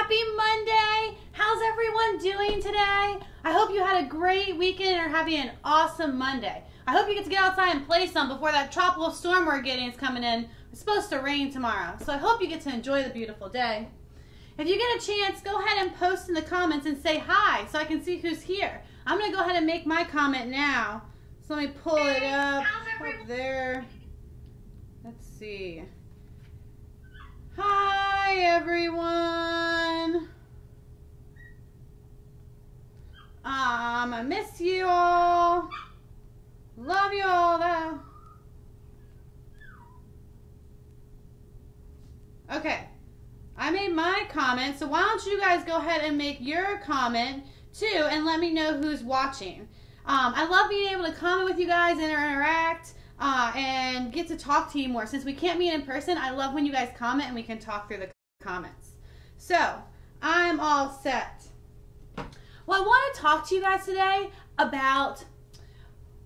Happy Monday! How's everyone doing today? I hope you had a great weekend and are having an awesome Monday. I hope you get to get outside and play some before that tropical storm we're getting is coming in. It's supposed to rain tomorrow, so I hope you get to enjoy the beautiful day. If you get a chance, go ahead and post in the comments and say hi so I can see who's here. I'm going to go ahead and make my comment now. So let me pull it up there. Let's see. Hi, everyone. I miss you all. Love you all, though. Okay. I made my comment, so why don't you guys go ahead and make your comment, too, and let me know who's watching. I love being able to comment with you guys and interact. And get to talk to you more. Since we can't meet in person, I love when you guys comment and we can talk through the comments. So, I'm all set. Well, I want to talk to you guys today about,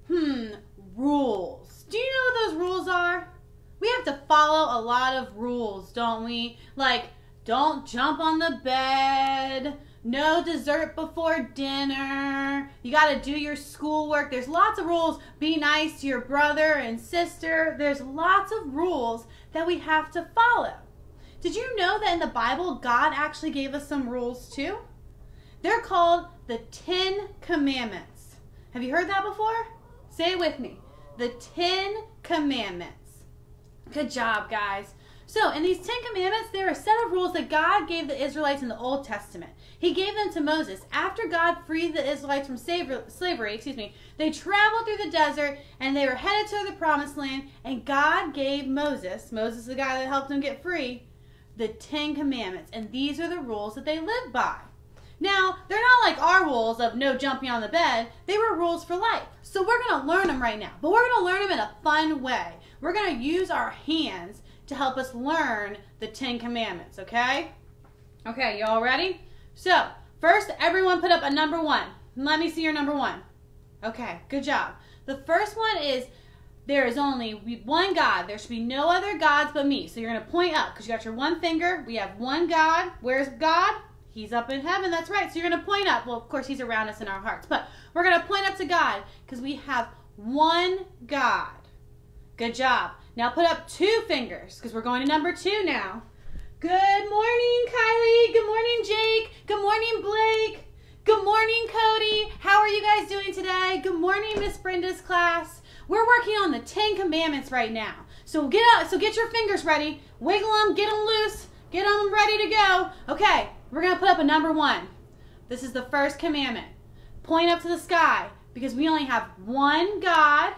rules. Do you know what those rules are? We have to follow a lot of rules, don't we? Like, don't jump on the bed. No dessert before dinner. You got to do your schoolwork. There's lots of rules. Be nice to your brother and sister. There's lots of rules that we have to follow. Did you know that in the Bible, God actually gave us some rules too? They're called the 10 Commandments. Have you heard that before? Say it with me. The 10 Commandments. Good job, guys. So, in these 10 Commandments, there are a set of rules that God gave the Israelites in the Old Testament. He gave them to Moses. After God freed the Israelites from slavery, they traveled through the desert, and they were headed to the Promised Land, and God gave Moses, the guy that helped them get free, the 10 Commandments, and these are the rules that they lived by. Now, they're not like our rules of no jumping on the bed. They were rules for life. So we're going to learn them right now, but we're going to learn them in a fun way. We're going to use our hands to help us learn the 10 Commandments, okay? Okay, you all ready? So, first, everyone put up a number 1. Let me see your number 1. Okay, good job. The first one is, there is only one God. There should be no other gods but me. So you're going to point up, because you got your one finger. We have one God. Where's God? He's up in heaven. That's right. So you're going to point up. Well, of course, he's around us in our hearts. But we're going to point up to God, because we have one God. Good job. Now put up 2 fingers, because we're going to number 2 now. Good morning, Kylie. Good morning, Jake. Good morning, Blake. Good morning, Cody. How are you guys doing today? Good morning, Miss Brenda's class. We're working on the 10 Commandments right now. So get your fingers ready. Wiggle them, get them loose, get them ready to go. Okay, we're going to put up a number 1. This is the first commandment. Point up to the sky, because we only have one God.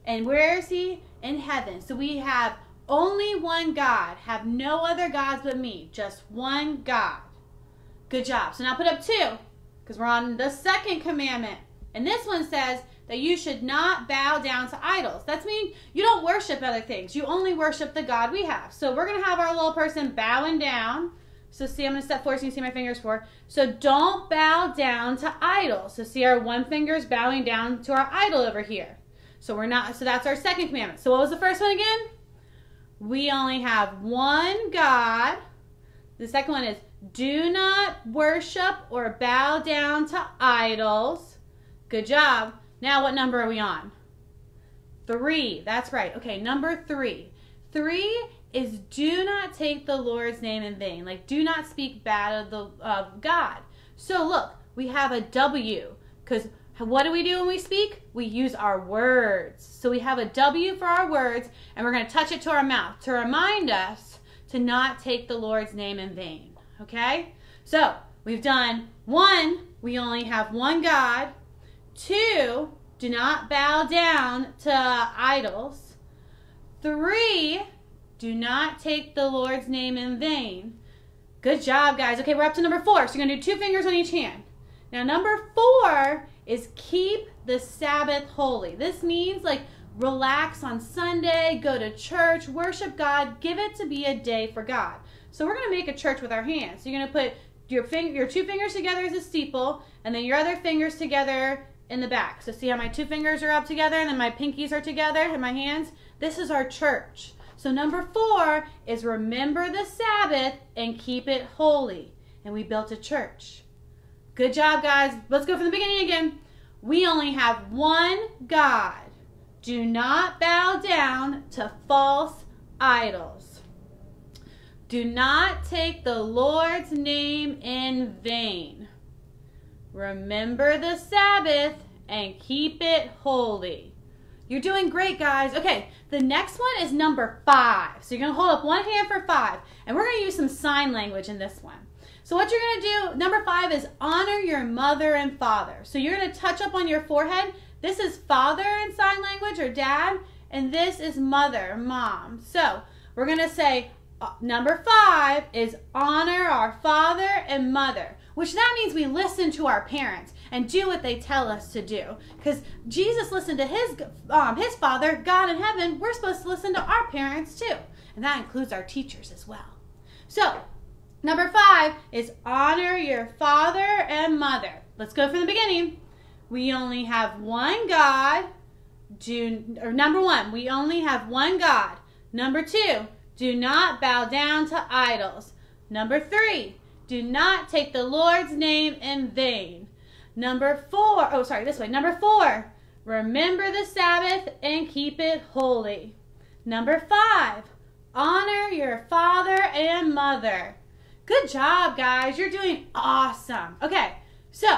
And where is he? In heaven. So we have only one God. Have no other gods but me. Just one God. Good job. So now put up 2, because we're on the second commandment. And this one says that you should not bow down to idols. That means you don't worship other things. You only worship the God we have. So we're going to have our little person bowing down. So see, I'm going to step forward so you can see my fingers forward. So don't bow down to idols. So see, our one finger is bowing down to our idol over here. So that's our second commandment. So what was the first one again? We only have one God. The second one is, do not worship or bow down to idols. Good job. Now what number are we on? 3. That's right. Okay, number 3. 3 is, do not take the Lord's name in vain. Like, do not speak bad of God. So look, we have a W, because what do we do when we speak? We use our words. So we have a W for our words, and we're going to touch it to our mouth to remind us to not take the Lord's name in vain. Okay? So we've done 1, we only have one God. 2, do not bow down to idols. 3, do not take the Lord's name in vain. Good job, guys. Okay, we're up to number 4. So you're going to do 2 fingers on each hand. Now, number 4 is keep the Sabbath holy. This means, like, relax on Sunday, go to church, worship God, give it to be a day for God. So we're going to make a church with our hands. So you're going to put your 2 fingers together as a steeple, and then your other fingers together in the back. So see how my 2 fingers are up together, and then my pinkies are together in my hands? This is our church. So number 4 is remember the Sabbath and keep it holy. and we built a church. Good job, guys. Let's go from the beginning again. We only have one God. Do not bow down to false idols. Do not take the Lord's name in vain. Remember the Sabbath and keep it holy. You're doing great, guys. Okay, the next one is number 5. So you're going to hold up one hand for 5. And we're going to use some sign language in this one. So what you're going to do, number 5, is honor your mother and father. So you're going to touch up on your forehead. This is father in sign language, or dad. And this is mother, mom. So we're going to say number 5 is honor our father and mother, which that means we listen to our parents and do what they tell us to do. Because Jesus listened to his Father, God in heaven. We're supposed to listen to our parents too. And that includes our teachers as well. So, number 5 is honor your father and mother. Let's go from the beginning. We only have one God. Number 1, we only have one God. Number 2, do not bow down to idols. Number 3, do not take the Lord's name in vain. Number 4, Number 4, remember the Sabbath and keep it holy. Number 5, honor your father and mother. Good job, guys. You're doing awesome. Okay, so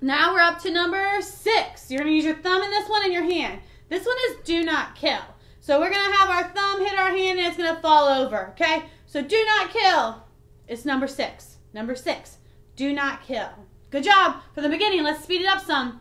now we're up to number 6. You're going to use your thumb in this one and your hand. This one is do not kill. So we're going to have our thumb hit our hand and it's going to fall over, okay? So do not kill. It's number 6. Number 6, do not kill. Good job. From the beginning, let's speed it up some.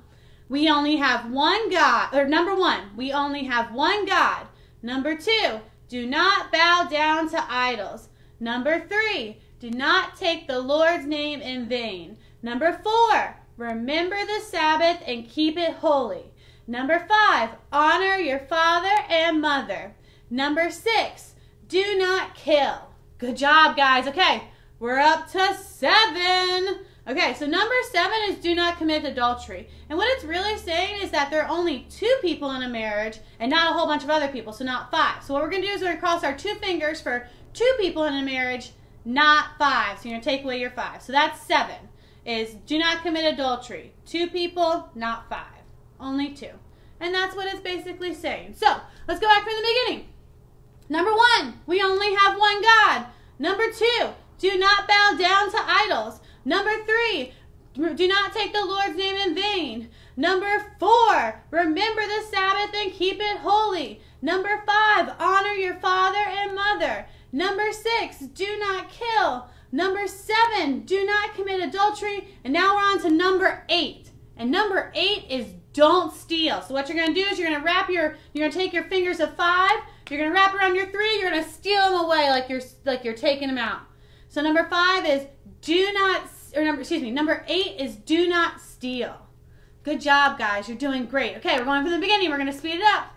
We only have one God. Or number 1, we only have one God. Number 2, do not bow down to idols. Number 3, do not take the Lord's name in vain. Number 4, remember the Sabbath and keep it holy. Number 5, honor your father and mother. Number 6, do not kill. Good job, guys. Okay, we're up to 7. Okay, so number 7 is do not commit adultery. And what it's really saying is that there are only 2 people in a marriage and not a whole bunch of other people, so not 5. So what we're going to do is we're going to cross our 2 fingers for 2 people in a marriage, not 5. So you're going to take away your 5. So that's 7, is do not commit adultery. 2 people, not 5. Only 2. And that's what it's basically saying. So let's go back from the beginning. Number 1, we only have one God. Number 2, do not bow down to idols. Number 3, do not take the Lord's name in vain. Number 4, remember the Sabbath and keep it holy. Number 5, honor your father and mother. Number 6, do not kill. Number 7, do not commit adultery. And now we're on to number 8. And number 8 is don't steal. So what you're going to do is you're going to take your fingers of 5, you're going to wrap around your 3, you're going to steal them away like you're taking them out. So number 5 is number 8 is do not steal. Good job, guys. You're doing great. Okay, we're going from the beginning. We're going to speed it up.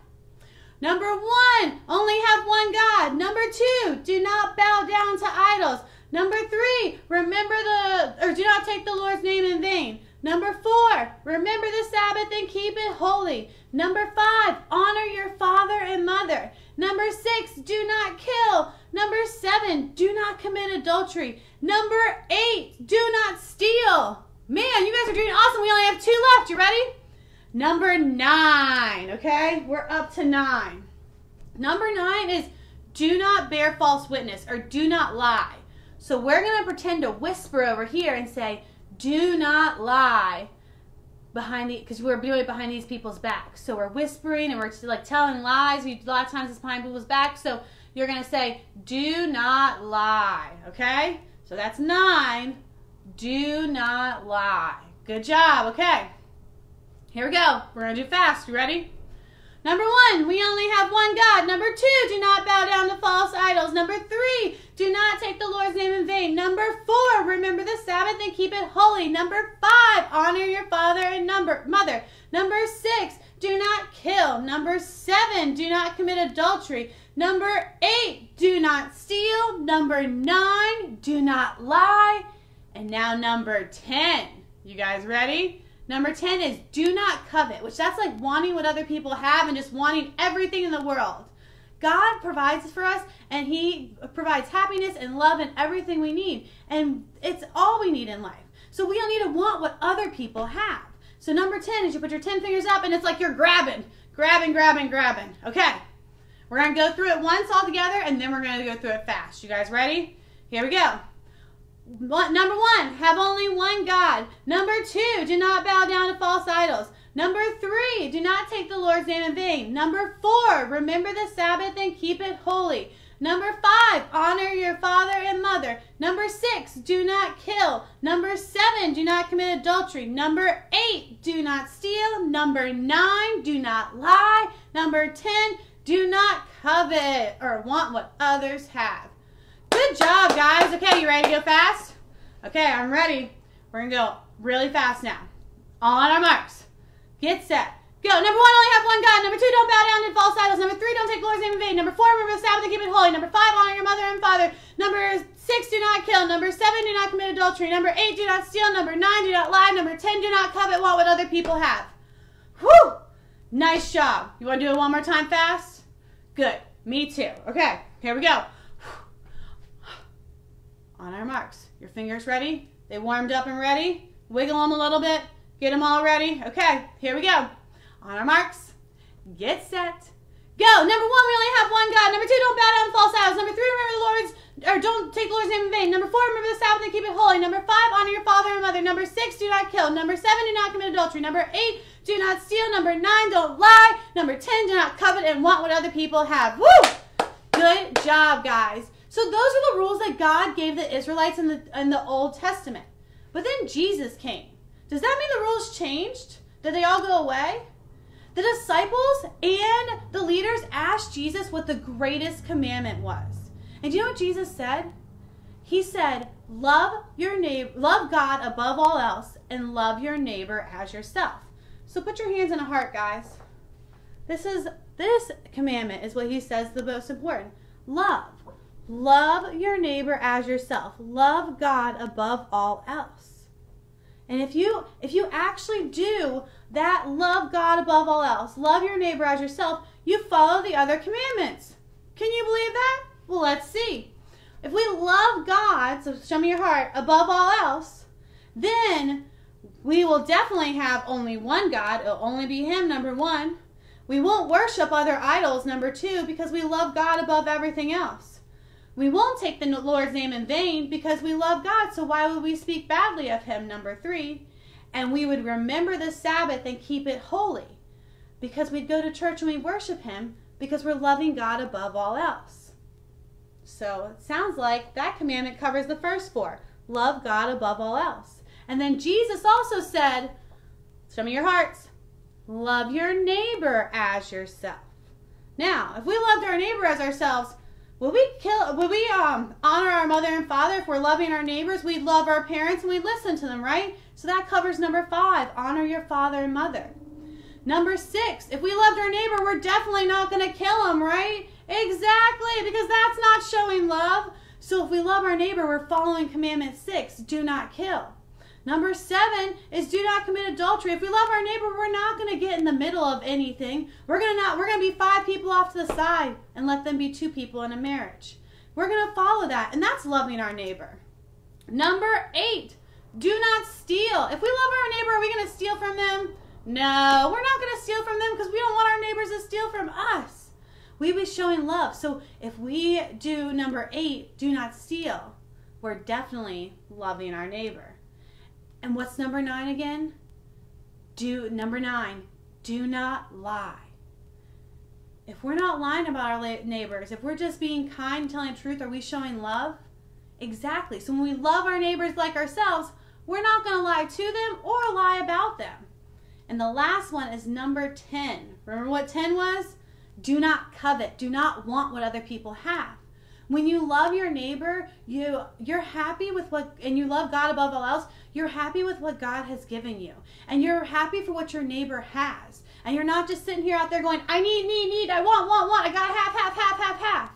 Number 1, only have one God. Number 2, do not bow down to idols. Number 3, do not take the Lord's name in vain. Number 4, remember the Sabbath and keep it holy. Number 5, honor your father and mother. Number 6, do not kill. Number 7, do not commit adultery. Number 8, do not steal. Man, you guys are doing awesome. We only have 2 left. You ready? Number 9, okay? We're up to 9. Number 9 is do not bear false witness, or do not lie. So we're going to pretend to whisper over here and say, do not lie because we're doing it behind these people's backs. So we're whispering and we're like telling lies. A lot of times it's behind people's backs. So you're going to say, do not lie, okay? So that's 9. Do not lie. Good job, okay. Here we go. We're going to do fast. You ready? Number 1, we only have one God. Number 2, do not bow down to false idols. Number 3, do not take the Lord's name in vain. Number 4, remember the Sabbath and keep it holy. Number 5, honor your father and mother. Number 6, do not kill. Number 7, do not commit adultery. Number 8, do not steal. Number 9, do not lie. And now number 10. You guys ready? Number 10 is do not covet, which that's like wanting what other people have and just wanting everything in the world. God provides for us, and he provides happiness and love and everything we need. And it's all we need in life. So we don't need to want what other people have. So number 10 is you put your 10 fingers up, and it's like you're grabbing. Okay. We're going to go through it once all together, and then we're going to go through it fast. You guys ready? Here we go. Number 1, have only one God. Number 2, do not bow down to false idols. Number 3, do not take the Lord's name in vain. Number 4, remember the Sabbath and keep it holy. Number 5, honor your father and mother. Number 6, do not kill. Number 7, do not commit adultery. Number 8, do not steal. Number 9, do not lie. Number 10, do not covet or want what others have. Good job, guys. Okay, you ready to go fast? Okay, I'm ready. We're going to go really fast now. On our marks. Get set. Go. Number 1, only have one God. Number 2, don't bow down to false idols. Number 3, don't take the Lord's name in vain. Number 4, remember the Sabbath and keep it holy. Number 5, honor your mother and father. Number 6, do not kill. Number 7, do not commit adultery. Number 8, do not steal. Number 9, do not lie. Number 10, do not covet what other people have. Whew! Nice job. You want to do it one more time fast? Good. Me too. Okay, here we go. On our marks. Your fingers ready? They warmed up and ready? Wiggle them a little bit. Get them all ready. Okay, here we go. On our marks. Get set. Go. Number 1, we only have one God. Number 2, don't bow down to false idols. Number 3, remember the Lord's, or don't take the Lord's name in vain. Number 4, remember the Sabbath and keep it holy. Number 5, honor your father and mother. Number 6, do not kill. Number 7, do not commit adultery. Number 8, do not steal. Number 9, don't lie. Number 10, do not covet and want what other people have. Woo! Good job, guys. So those are the rules that God gave the Israelites in the Old Testament. But then Jesus came. Does that mean the rules changed? Did they all go away? The disciples and the leaders asked Jesus what the greatest commandment was. And do you know what Jesus said? He said, love your neighbor, love God above all else, and love your neighbor as yourself. So put your hands in a heart, guys. This commandment is what he says the most important. Love. Love your neighbor as yourself. Love God above all else. And if you actually do that, love God above all else, love your neighbor as yourself, you follow the other commandments. Can you believe that? Well, let's see. If we love God, so show me your heart, above all else, then we will definitely have only one God. It'll only be him, number 1. We won't worship other idols, number 2, because we love God above everything else. We won't take the Lord's name in vain because we love God, so why would we speak badly of him, number 3? And we would remember the Sabbath and keep it holy because we'd go to church and we worship him because we're loving God above all else. So it sounds like that commandment covers the first 4. Love God above all else. And then Jesus also said, show me your hearts, love your neighbor as yourself. Now, if we loved our neighbor as ourselves, would we honor our mother and father if we're loving our neighbors? We'd love our parents and we'd listen to them, right? So that covers number 5, honor your father and mother. Number 6, if we loved our neighbor, we're definitely not going to kill him, right? Exactly, because that's not showing love. So if we love our neighbor, we're following commandment 6, do not kill. Number 7 is do not commit adultery. If we love our neighbor, we're not going to get in the middle of anything. We're going to be 5 people off to the side and let them be 2 people in a marriage. We're going to follow that, and that's loving our neighbor. Number 8, do not steal. If we love our neighbor, are we going to steal from them? No, we're not going to steal from them because we don't want our neighbors to steal from us. We be showing love. So if we do number 8, do not steal, we're definitely loving our neighbor. And what's number 9 again? Number 9, do not lie. If we're not lying about our neighbors, if we're just being kind and telling the truth, are we showing love? Exactly. So when we love our neighbors like ourselves, we're not going to lie to them or lie about them. And the last one is number 10. Remember what 10 was? Do not covet. Do not want what other people have. When you love your neighbor, you're happy with and you love God above all else, you're happy with what God has given you. And you're happy for what your neighbor has. And you're not just sitting here out there going, I need, I want, I got half.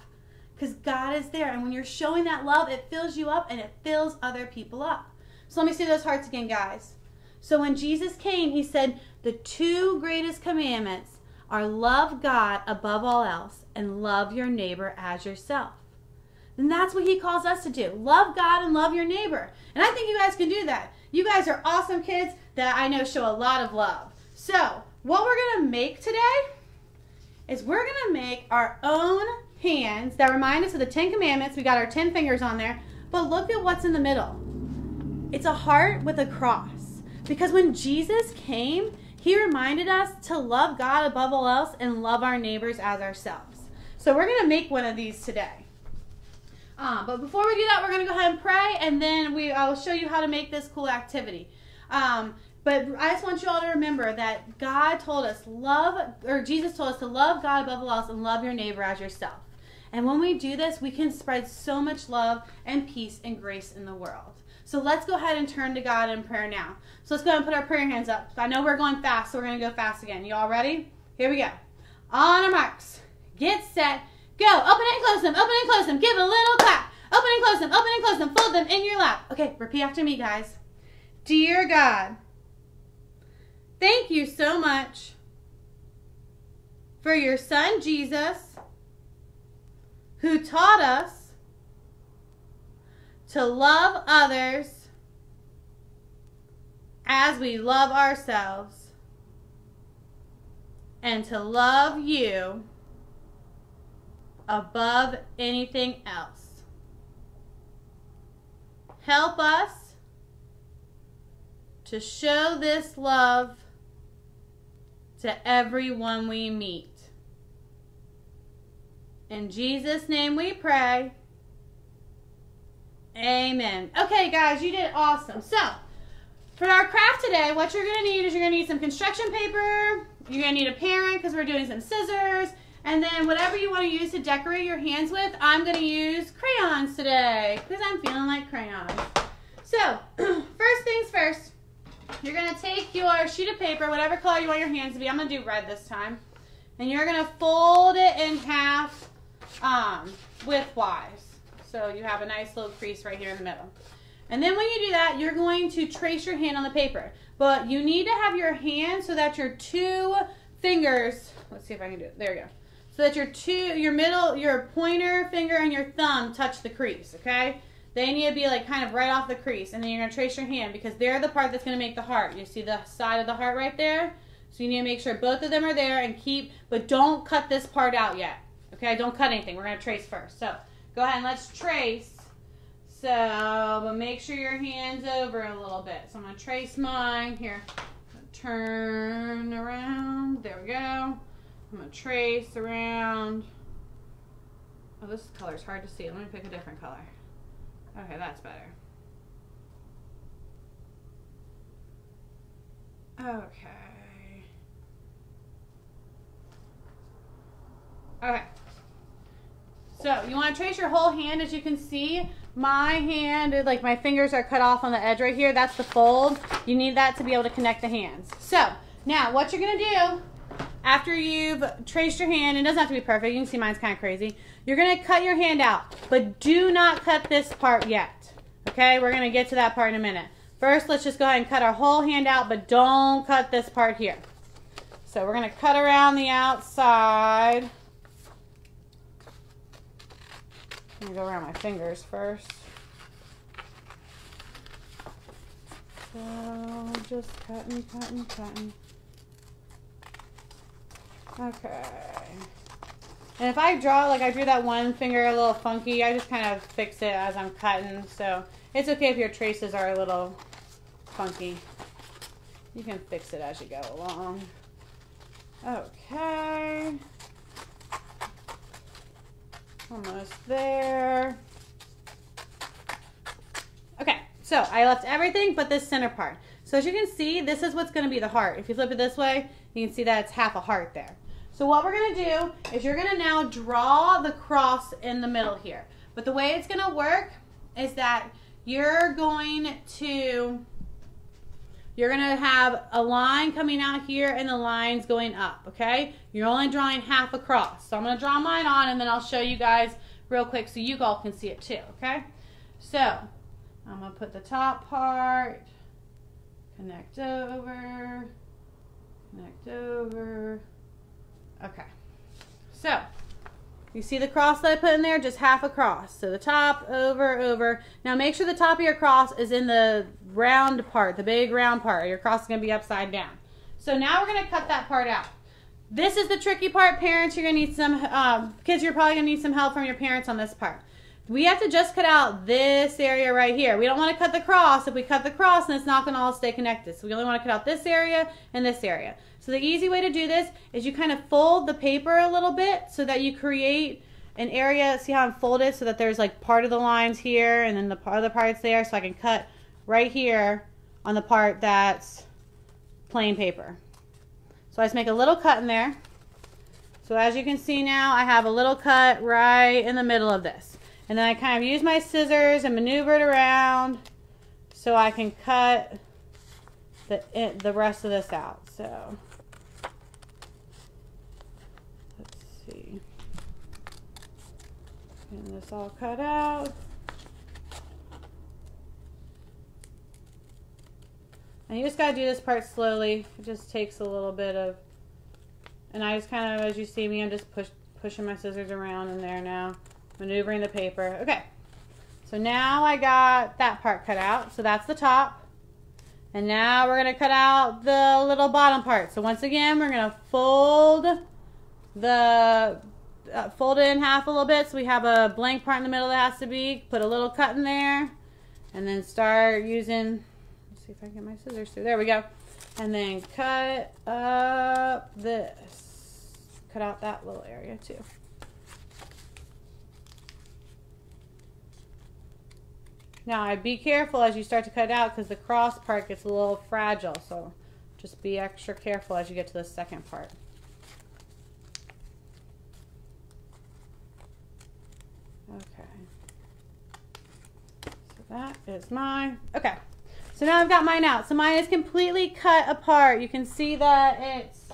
Because God is there. And when you're showing that love, it fills you up and it fills other people up. So let me see those hearts again, guys. So when Jesus came, he said the 2 greatest commandments are love God above all else and love your neighbor as yourself. And that's what he calls us to do. Love God and love your neighbor. And I think you guys can do that. You guys are awesome kids that I know show a lot of love. So what we're going to make today is we're going to make our own hands that remind us of the 10 Commandments. We got our 10 fingers on there. But look at what's in the middle. It's a heart with a cross. Because when Jesus came, he reminded us to love God above all else and love our neighbors as ourselves. So we're going to make one of these today. But before we do that, we're going to go ahead and pray, and then I'll show you how to make this cool activity. But I just want you all to remember that God told us Jesus told us to love God above all else and love your neighbor as yourself. And when we do this, we can spread so much love and peace and grace in the world. So let's go ahead and turn to God in prayer now. So let's go ahead and put our prayer hands up. I know we're going fast, so we're going to go fast again. You all ready? Here we go. On our marks, get set, go. Open and close them, open and close them. Give a little clap. Open and close them, open and close them. Fold them in your lap. Okay, repeat after me, guys. Dear God, thank you so much for your son, Jesus, who taught us to love others as we love ourselves and to love you above anything else. Help us to show this love to everyone we meet. In Jesus' name we pray. Amen. Okay, guys, you did awesome. So, for our craft today, what you're going to need is you're going to need some construction paper. You're going to need a parent because we're doing some scissors. And then whatever you want to use to decorate your hands with, I'm going to use crayons today because I'm feeling like crayons. So, first things first, you're going to take your sheet of paper, whatever color you want your hands to be. I'm going to do red this time. And you're going to fold it in half widthwise. So you have a nice little crease right here in the middle. And then when you do that, you're going to trace your hand on the paper. But you need to have your hand so that your two fingers, let's see if I can do it. There we go. So that your pointer finger and your thumb touch the crease, okay? They need to be like kind of right off the crease. And then you're going to trace your hand because they're the part that's going to make the heart. You see the side of the heart right there? So you need to make sure both of them are there and but don't cut this part out yet. Okay, don't cut anything. We're going to trace first. So go ahead and let's trace. But make sure your hand's over a little bit. So I'm going to trace mine. Here, turn around. There we go. I'm going to trace around. Oh, this color's hard to see. Let me pick a different color. Okay, that's better. Okay. Okay. So you want to trace your whole hand. As you can see, my hand, like my fingers are cut off on the edge right here. That's the fold. You need that to be able to connect the hands. So now what you're going to do after you've traced your hand, it doesn't have to be perfect. You can see mine's kind of crazy. You're going to cut your hand out, but do not cut this part yet. Okay, we're going to get to that part in a minute. First, let's just go ahead and cut our whole hand out, but don't cut this part here. So we're going to cut around the outside. I'm going to go around my fingers first. So just cutting, cutting, cutting. Okay. And if I draw, like I drew that one finger a little funky, I just kind of fix it as I'm cutting. So it's okay if your traces are a little funky. You can fix it as you go along. Okay. Almost there. Okay, so I left everything but this center part. So as you can see, this is what's going to be the heart. If you flip it this way, you can see that it's half a heart there. So what we're going to do is you're going to now draw the cross in the middle here. But the way it's going to work is that you're going to have a line coming out here and the lines going up, okay? You're only drawing half across. So I'm going to draw mine on and then I'll show you guys real quick so you all can see it too, okay? So I'm going to put the top part, connect over, Okay. So, you see the cross that I put in there? Just half a cross. So the top, over, over. Now make sure the top of your cross is in the round part, the big round part. Your cross is going to be upside down. So now we're going to cut that part out. This is the tricky part. Parents, you're going to need some, kids, you're probably going to need some help from your parents on this part. We have to just cut out this area right here. We don't want to cut the cross. If we cut the cross, then it's not going to all stay connected. So we only want to cut out this area and this area. So the easy way to do this is you kind of fold the paper a little bit so that you create an area. See how I'm folded so that there's like part of the lines here and then the other parts there, so I can cut right here on the part that's plain paper. So I just make a little cut in there. So as you can see now, I have a little cut right in the middle of this. And then I kind of use my scissors and maneuver it around so I can cut the rest of this out. So let's see. Getting this all cut out. And you just got to do this part slowly. It just takes a little bit of, and I just kind of, as you see me, I'm just pushing my scissors around in there now. Maneuvering the paper. Okay, so now I got that part cut out. So that's the top. And now we're going to cut out the little bottom part. So once again, we're going to fold fold it in half a little bit so we have a blank part in the middle that has to be. Put a little cut in there. And then start using, let's see if I can get my scissors through. There we go. And then cut up this. Cut out that little area too. Now, be careful as you start to cut it out because the cross part gets a little fragile. So just be extra careful as you get to the second part. Okay. So that is mine. Okay. So now I've got mine out. So mine is completely cut apart. You can see that it's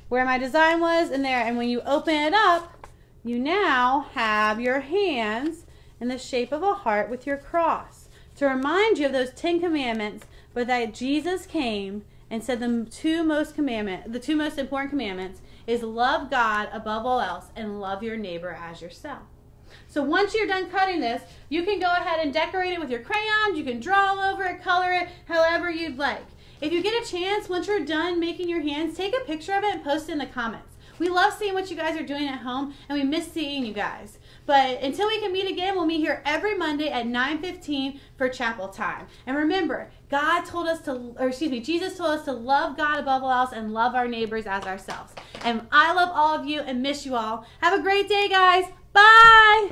where my design was in there. And when you open it up, you now have your hands in the shape of a heart with your cross to remind you of those 10 commandments, but that Jesus came and said the two most important commandments is love God above all else and love your neighbor as yourself. So once you're done cutting this, you can go ahead and decorate it with your crayons. You can draw all over it, color it, however you'd like. If you get a chance, once you're done making your hands, take a picture of it and post it in the comments. We love seeing what you guys are doing at home, and we miss seeing you guys. But until we can meet again, we'll meet here every Monday at 9:15 for chapel time. And remember, Jesus told us to love God above all else and love our neighbors as ourselves. And I love all of you and miss you all. Have a great day, guys. Bye.